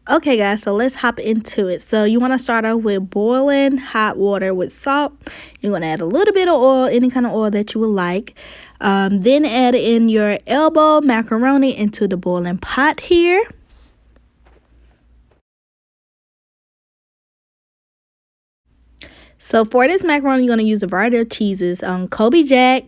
Okay guys, so let's hop into it. So you want to start off with boiling hot water with salt. You're going to add a little bit of oil, any kind of oil that you would like. Then add in your elbow macaroni into the boiling pot here. So for this macaroni, you're going to use a variety of cheeses. Colby Jack.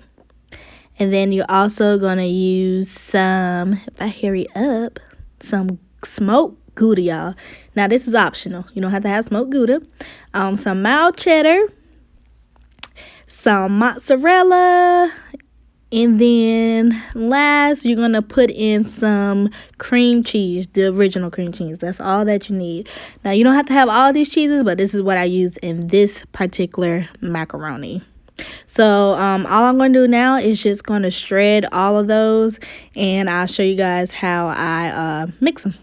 And then you're also going to use some, if I hurry up, some smoked Gouda, y'all. Now, this is optional. You don't have to have smoked Gouda. Some mild cheddar. Some mozzarella. And then last, you're going to put in some cream cheese, the original cream cheese. That's all that you need. Now, you don't have to have all these cheeses, but this is what I used in this particular macaroni. So all I'm going to do now is just going to shred all of those, and I'll show you guys how I mix them.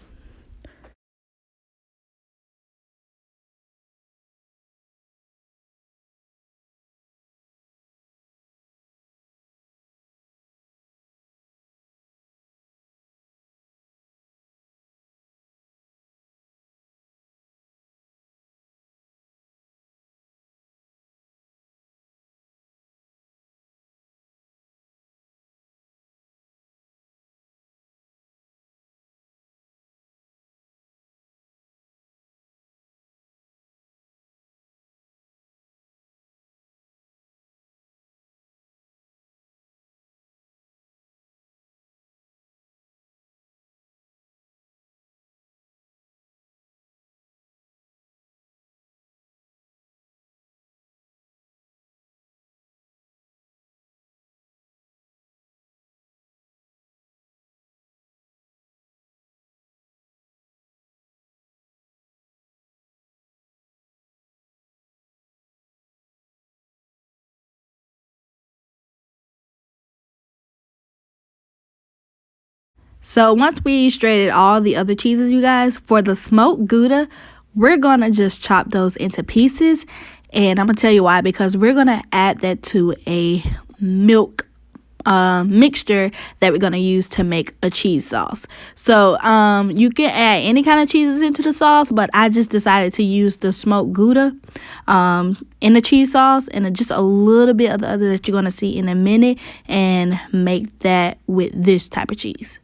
So once we shredded all the other cheeses, you guys, for the smoked Gouda, we're going to just chop those into pieces. And I'm going to tell you why, because we're going to add that to a milk mixture that we're going to use to make a cheese sauce. So you can add any kind of cheeses into the sauce, but I just decided to use the smoked Gouda in the cheese sauce, and just a little bit of the other that you're going to see in a minute, and make that with this type of cheese.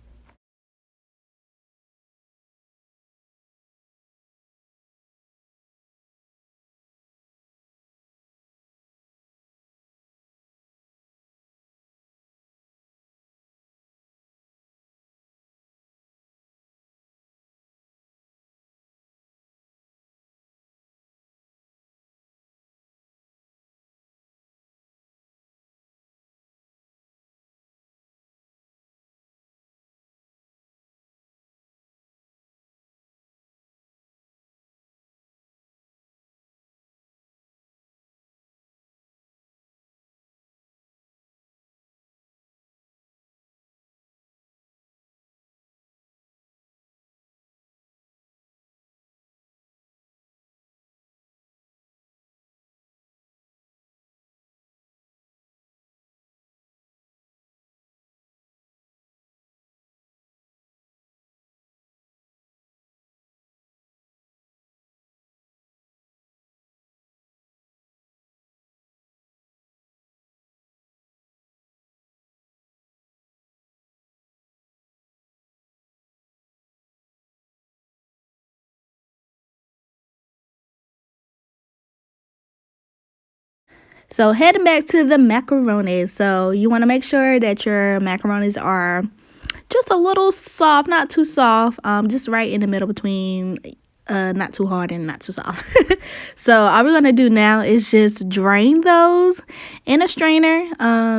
So heading back to the macaroni. So you want to make sure that your macaronis are just a little soft, not too soft, just right in the middle between not too hard and not too soft. So all we're gonna do now is just drain those in a strainer.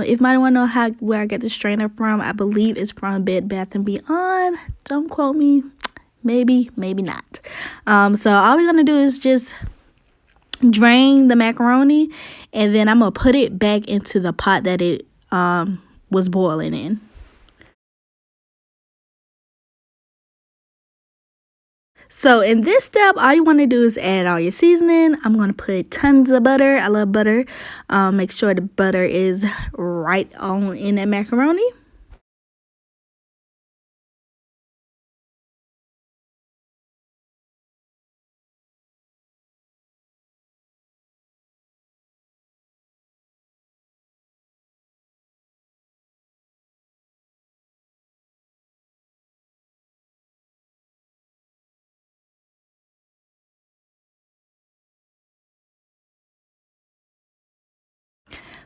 If you want to know where I get the strainer from, I believe it's from Bed Bath & Beyond. Don't quote me. Maybe not. So all we're gonna do is just drain the macaroni, and then I'm gonna put it back into the pot that it was boiling in. So in this step, all you want to do is add all your seasoning. I'm going to put tons of butter. I love butter. Make sure the butter is right on in that macaroni.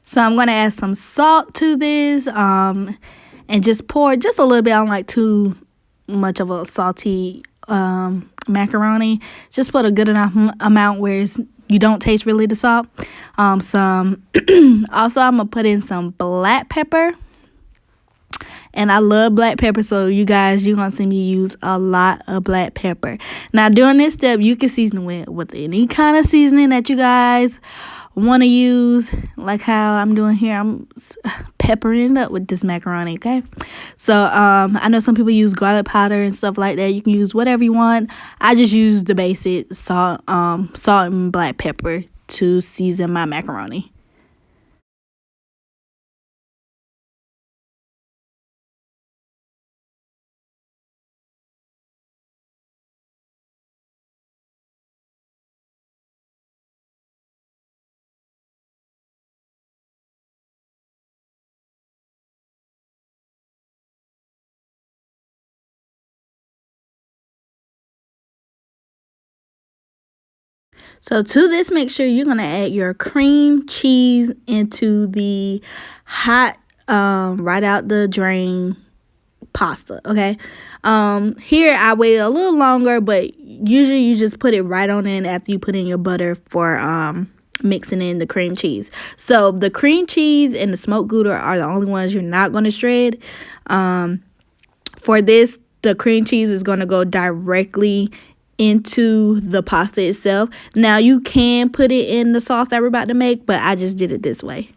So I'm going to add some salt to this, and just pour just a little bit. I don't like too much of a salty macaroni. Just put a good enough amount where you don't taste really the salt. Some also I'm gonna put in some black pepper, and I love black pepper, so you guys, you're gonna see me use a lot of black pepper. Now during this step, you can season with any kind of seasoning that you guys want to use, like how I'm doing here. I'm peppering it up with this macaroni. Okay, so I know some people use garlic powder and stuff like that. You can use whatever you want. I just use the basic salt and black pepper to season my macaroni. So to this, make sure you're gonna add your cream cheese into the hot, right out the drain pasta. Okay, here I waited a little longer, but usually you just put it right on in after you put in your butter for mixing in the cream cheese. So the cream cheese and the smoked Gouda are the only ones you're not going to shred. For this, the cream cheese is going to go directly into the pasta itself. Now you can put it in the sauce that we're about to make, but I just did it this way.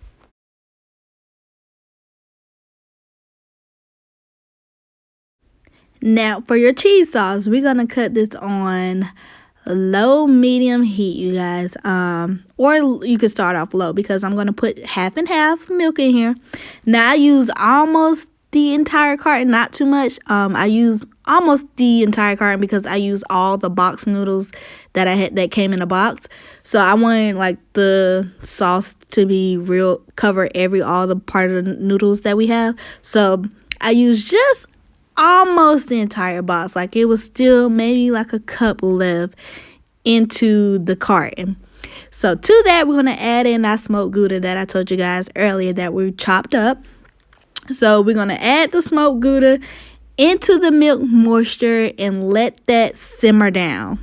Now for your cheese sauce, we're gonna cut this on low medium heat, you guys, or you could start off low, because I'm gonna put half and half milk in here. Now I use almost the entire carton, not too much. I use almost the entire carton because I use all the box noodles that I had that came in a box. So I wanted like the sauce to be real, cover all the part of the noodles that we have. So I used just almost the entire box. Like it was still maybe like a cup left into the carton. So to that, we're gonna add in our smoked Gouda that I told you guys earlier that we chopped up. So we're gonna add the smoked Gouda into the milk moisture and let that simmer down.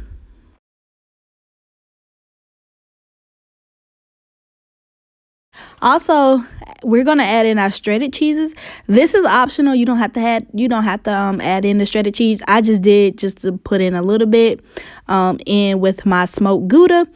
Also, we're gonna add in our shredded cheeses. This is optional. You don't have to add in the shredded cheese. I just did just to put in a little bit in with my smoked Gouda.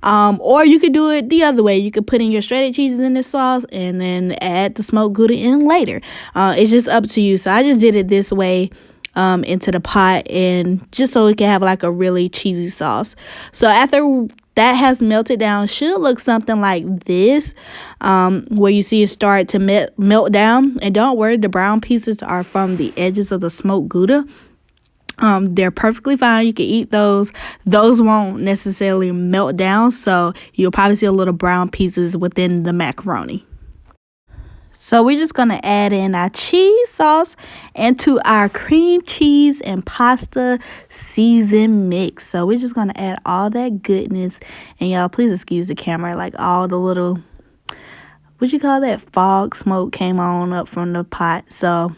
Or you could do it the other way. You could put in your shredded cheeses in this sauce and then add the smoked Gouda in later. It's just up to you. So I just did it this way into the pot, and just so it can have like a really cheesy sauce. So after that has melted down, should look something like this, where you see it start to melt down. And don't worry, the brown pieces are from the edges of the smoked Gouda. They're perfectly fine. You can eat those. Those won't necessarily melt down, so you'll probably see a little brown pieces within the macaroni. So we're just going to add in our cheese sauce into our cream cheese and pasta season mix. So we're just going to add all that goodness. And y'all, please excuse the camera. Like all the little, what you call that, fog smoke came on up from the pot. So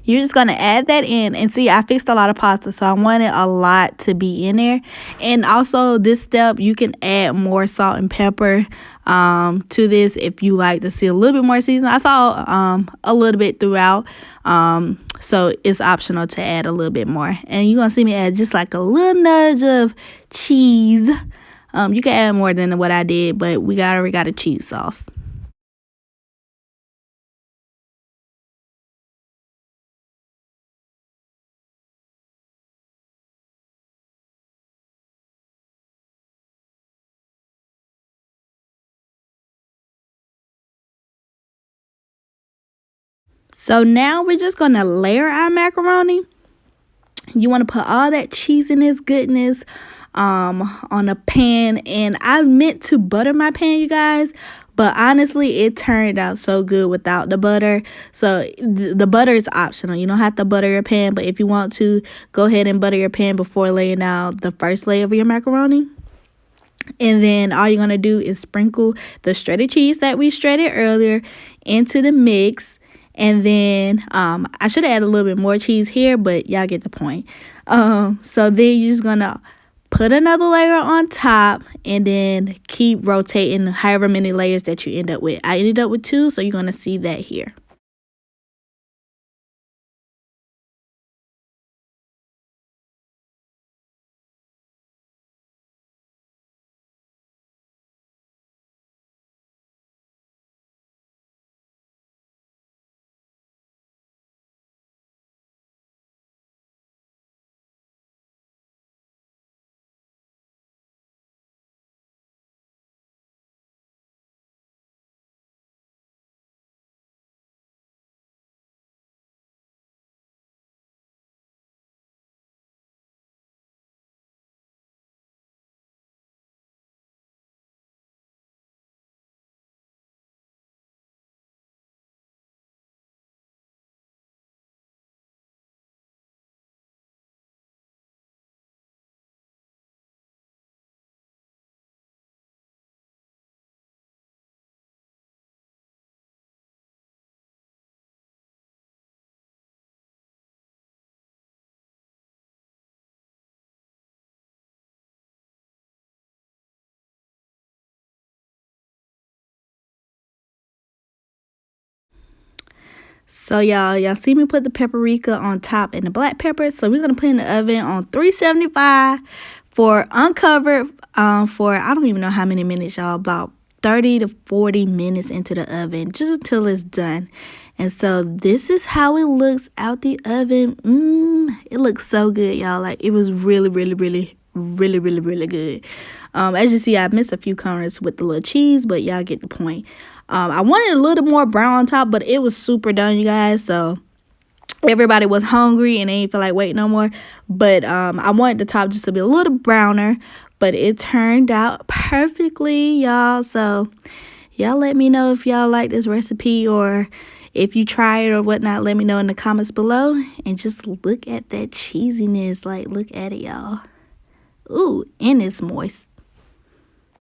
you're just going to add that in. And see, I fixed a lot of pasta, so I wanted a lot to be in there. And also, this step, you can add more salt and pepper to this if you like to see a little bit more seasoning. I saw a little bit throughout, so it's optional to add a little bit more. And you're going to see me add just like a little nudge of cheese. You can add more than what I did, but we already got a cheese sauce. So now we're just going to layer our macaroni. You want to put all that cheese in this goodness on a pan. And I meant to butter my pan, you guys. But honestly, it turned out so good without the butter. So the butter is optional. You don't have to butter your pan. But if you want to, go ahead and butter your pan before laying out the first layer of your macaroni. And then all you're going to do is sprinkle the shredded cheese that we shredded earlier into the mix. And then I should have added a little bit more cheese here, but y'all get the point. So then you're just going to put another layer on top and then keep rotating however many layers that you end up with. I ended up with 2, so you're going to see that here. So y'all see me put the paprika on top and the black pepper. So we're gonna put in the oven on 375 for uncovered for I don't even know how many minutes, y'all, about 30 to 40 minutes into the oven, just until it's done. And so this is how it looks out the oven. It looks so good, y'all. Like, it was really good. As you see, I missed a few corners with the little cheese, but y'all get the point. I wanted a little more brown on top, but it was super done, you guys. So everybody was hungry and they didn't feel like waiting no more. But I wanted the top just to be a little browner, but it turned out perfectly, y'all. So y'all let me know if y'all like this recipe, or if you try it or whatnot. Let me know in the comments below. And just look at that cheesiness. Like, look at it, y'all. Ooh, and it's moist.